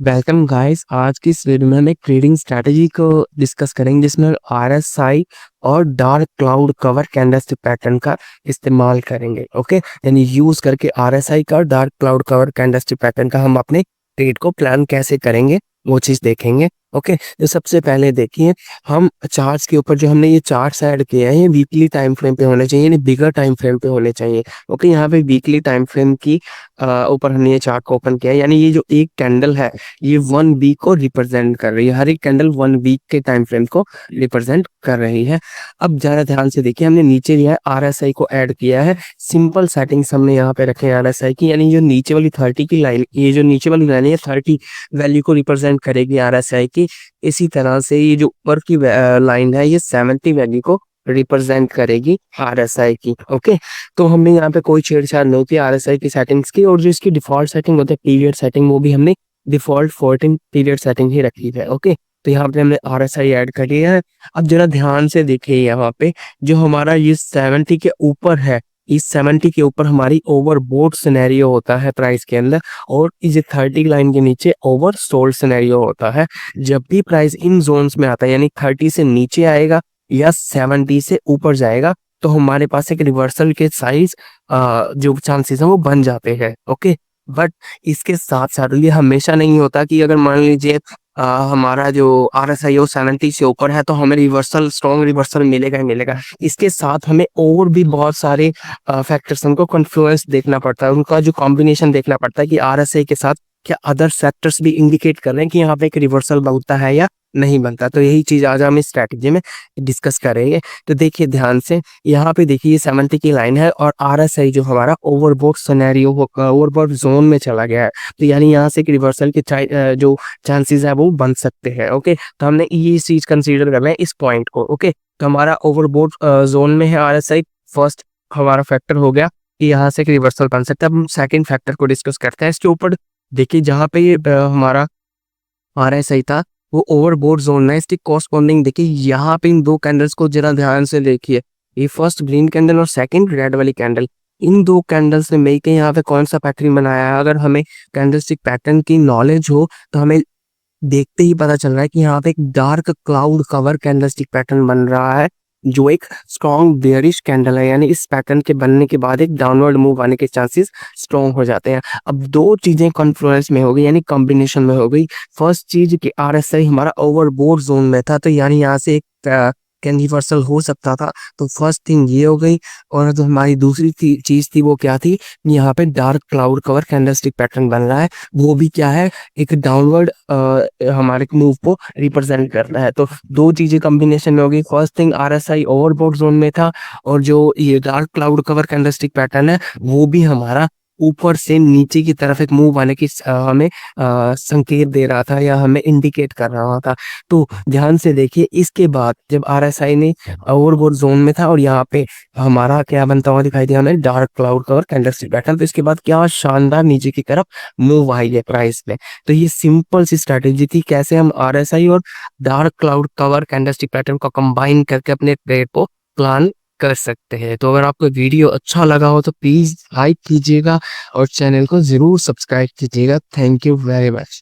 Welcome guys. आज की इस वीडियो में हम एक ट्रेडिंग स्ट्रैटेजी को डिस्कस करेंगे जिसमें आरएसआई और dark cloud cover candlestick pattern का इस्तेमाल करेंगे। ओके, यानी यूज करके आरएसआई का और dark cloud cover candlestick pattern का हम अपने ट्रेड को प्लान कैसे करेंगे वो चीज देखेंगे। ओके, तो सबसे पहले देखिए, हम चार्ट्स के ऊपर जो हमने ये चार्ट्स ऐड किए हैं ये वीकली टाइम फ्रेम पे होने चाहिए, यानी बिगर टाइम फ्रेम पे होने चाहिए। ओके, यहाँ पे वीकली टाइम फ्रेम की ऊपर हमने ये चार्ट को ओपन किया है, यानी ये जो एक कैंडल है ये 1 वीक को रिप्रेजेंट कर रही है। हर एक कैंडल 1 वीक के टाइम फ्रेम को रिप्रेजेंट कर रही है। अब जरा ध्यान से देखिए, हमने नीचे जो है आरएसआई को ऐड किया है। सिंपल सेटिंग्स हमने यहाँ पे रखे हैं आरएसआई की, यानी जो नीचे वाली 30 की लाइन, ये जो नीचे वाली लाइन है 30 वैल्यू को रिप्रेजेंट करेगी आरएसआई की। इसी तरह से ये जो ऊपर की लाइन है ये 70 वैल्यू को रिप्रेजेंट करेगी आरएसआई की। ओके, तो हमने यहाँ पे कोई छेड़छाड़ नहीं की आरएसआई की सेटिंग्स की, और जो इसकी डिफॉल्ट सेटिंग होती है पीरियड सेटिंग, वो भी हमने डिफॉल्ट 14 पीरियड सेटिंग ही रखी है। ओके, तो यहाँ पे हमने आरएसआई ऐड कर लिया है। अब जरा ध्यान से देखिए, यहाँ पे जो हमारा ये 70 के ऊपर है, इस 70 के ऊपर हमारी ओवरबोट सिनेरियो होता है प्राइस के अंदर, और इस 30 लाइन के नीचे ओवर सोल्ड सिनेरियो होता है। जब भी प्राइस इन जोन्स में आता है, यानी 30 से नीचे आएगा या 70 से ऊपर जाएगा, तो हमारे पास एक रिवर्सल के साइज जो चांसेस हैं वो बन जाते हैं। ओके, बट इसके साथ साथ ये हमेशा नहीं होता कि अगर मान लीजिए हमारा जो आरएसआई है 70 से ऊपर है तो हमें रिवर्सल, स्ट्रॉन्ग रिवर्सल मिलेगा ही मिलेगा। इसके साथ हमें और भी बहुत सारे फैक्टर्स को कन्फ्लुएंस देखना पड़ता है, उनका जो कॉम्बिनेशन देखना पड़ता है कि आरएसआई के साथ क्या अदर सेक्टर्स भी इंडिकेट कर रहे हैं कि यहाँ पे एक रिवर्सल बनता है या नहीं बनता। तो यही चीज आज हम इस स्ट्रैटेजी में डिस्कस करेंगे। तो देखिए ध्यान से, यहाँ पे देखिए 70 की लाइन है और आरएसआई जो हमारा ओवरबोट सिनेरियो, ओवरबोट जोन में चला गया है, तो यानी यहाँ से एक रिवर्सल के जो चांसेस है वो बन सकते हैं। ओके, तो हमने ये चीज कंसीडर करना है इस पॉइंट को। ओके, तो हमारा ओवरबोट जोन में है आरएसआई, फर्स्ट हमारा फैक्टर हो गया कि यहाँ से एक रिवर्सल बन सकता है। अब हम सेकेंड फैक्टर को डिस्कस करते हैं। इसके ऊपर देखिए, जहाँ पे ये हमारा आरएसआई था वो ओवरबोट जोन है, इसकी कॉरस्पॉन्डिंग देखिए यहाँ पे इन दो कैंडल्स को जरा ध्यान से देखिए, ये फर्स्ट ग्रीन कैंडल और सेकंड रेड वाली कैंडल, इन दो कैंडल्स ने मिलकर यहाँ पे कौन सा पैटर्न बनाया है। अगर हमें कैंडलस्टिक पैटर्न की नॉलेज हो तो हमें देखते ही पता चल रहा है कि यहाँ पे एक dark cloud cover candlestick pattern बन रहा है, जो एक स्ट्रॉन्ग बेयरिश कैंडल है। यानी इस पैटर्न के बनने के बाद एक डाउनवर्ड मूव आने के चांसेस स्ट्रॉन्ग हो जाते हैं। अब दो चीजें कॉन्फ्लुएंस में हो गई, यानी कॉम्बिनेशन में हो गई। फर्स्ट चीज कि आरएसआई हमारा ओवरबोट जोन में था, तो यानी यहाँ से एक रिवर्सल हो सकता था। तो फर्स्ट थिंग ये हो गई। और जो हमारी दूसरी चीज थी वो क्या थी, यहाँ पे dark cloud cover candlestick pattern बन रहा है, वो भी क्या है, एक डाउनवर्ड हमारे मूव को रिप्रेजेंट कर रहा है। तो दो चीजें कॉम्बिनेशन में होगी। First thing RSI overbought zone में था, और जो ये dark cloud cover candlestick pattern है वो भी हमारा ऊपर से नीचे की तरफ एक मूव आने की हमें संकेत दे रहा था या हमें इंडिकेट कर रहा था। तो ध्यान से देखिए, इसके बाद जब आरएसआई ने ओवरबोट जोन में था और यहाँ पे हमारा क्या बनता हुआ दिखाई दिया हमें, dark cloud cover candlestick pattern, तो इसके बाद क्या शानदार नीचे की तरफ मूव आई है प्राइस में। तो ये सिंपल सी स्ट्रैटेजी थी, कैसे हम आरएसआई और dark cloud cover candlestick pattern को कंबाइन करके अपने ट्रेड को प्लान कर सकते हैं। तो अगर आपको वीडियो अच्छा लगा हो तो प्लीज लाइक कीजिएगा और चैनल को जरूर सब्सक्राइब कीजिएगा। Thank you very much.